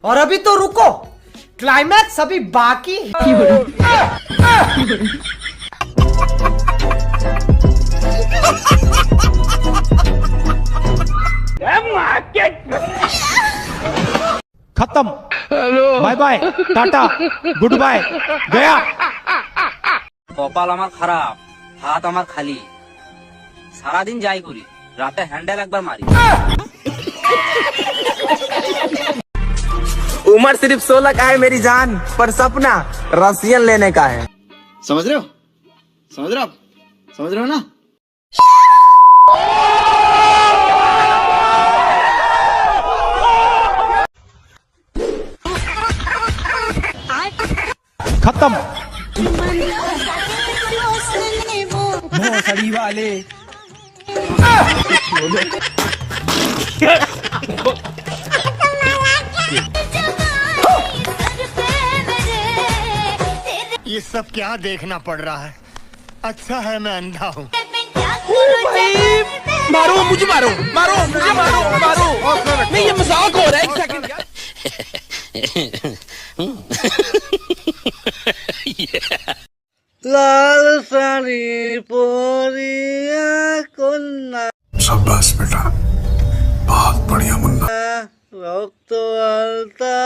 और अभी तो रुको, क्लाइमैक्स अभी बाकी। खत्म, bye bye, tata, good bye, गया। কপাল আমার খারাপ, হাত আমার খালি, সারাদিন যাই করি, রাতে হ্যান্ডেল একবার মারি। उम्र सिर्फ 16 का है मेरी जान, पर सपना रसियन लेने का है। समझ रहे हो? समझ रहे हो आप? समझ रहे हो ना? खत्म, भोसड़ी वाले। ये सब क्या देखना पड़ रहा है? अच्छा है मैं अंधा हूँ। मारो मुझे, मारो मारो मुझे, मारो मारो। नहीं ये मजाक हो रहा है, एक सेकंड। लाल साड़ी पोरिया कन्या, शाबाश बेटा, बहुत बढ़िया मुन्ना। रक्त आलता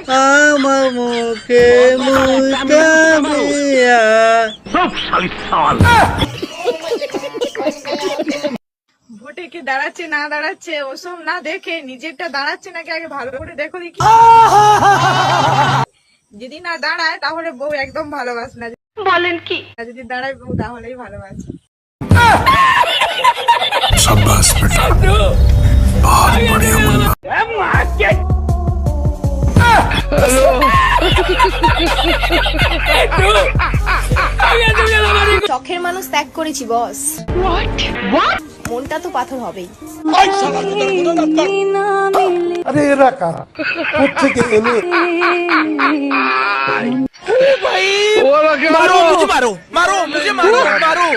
আমার মুখে মুইটা দিয়া। ভোটে কে দাঁড়াচ্ছে না দাঁড়াচ্ছে ওসব না দেখে নিজেরটা দাঁড়াচ্ছে নাকি আগে ভালো করে দেখো দেখি। যদি না দাঁড়ায় তাহলে বউ একদম ভালোবাসে না। বলেন কি? যদি দাঁড়ায় বউ তাহলেই ভালোবাসে। शाबाश बेटा, बहुत बढ़िया मुन्ना। শখের মানুষ ত্যাগ করেছি বস, মনটা তো পাথর হবেই। अरे एरा कारा, কোত্থেকে এলে? मारो मुझे, मारो मारो मुझे, मारो मारो।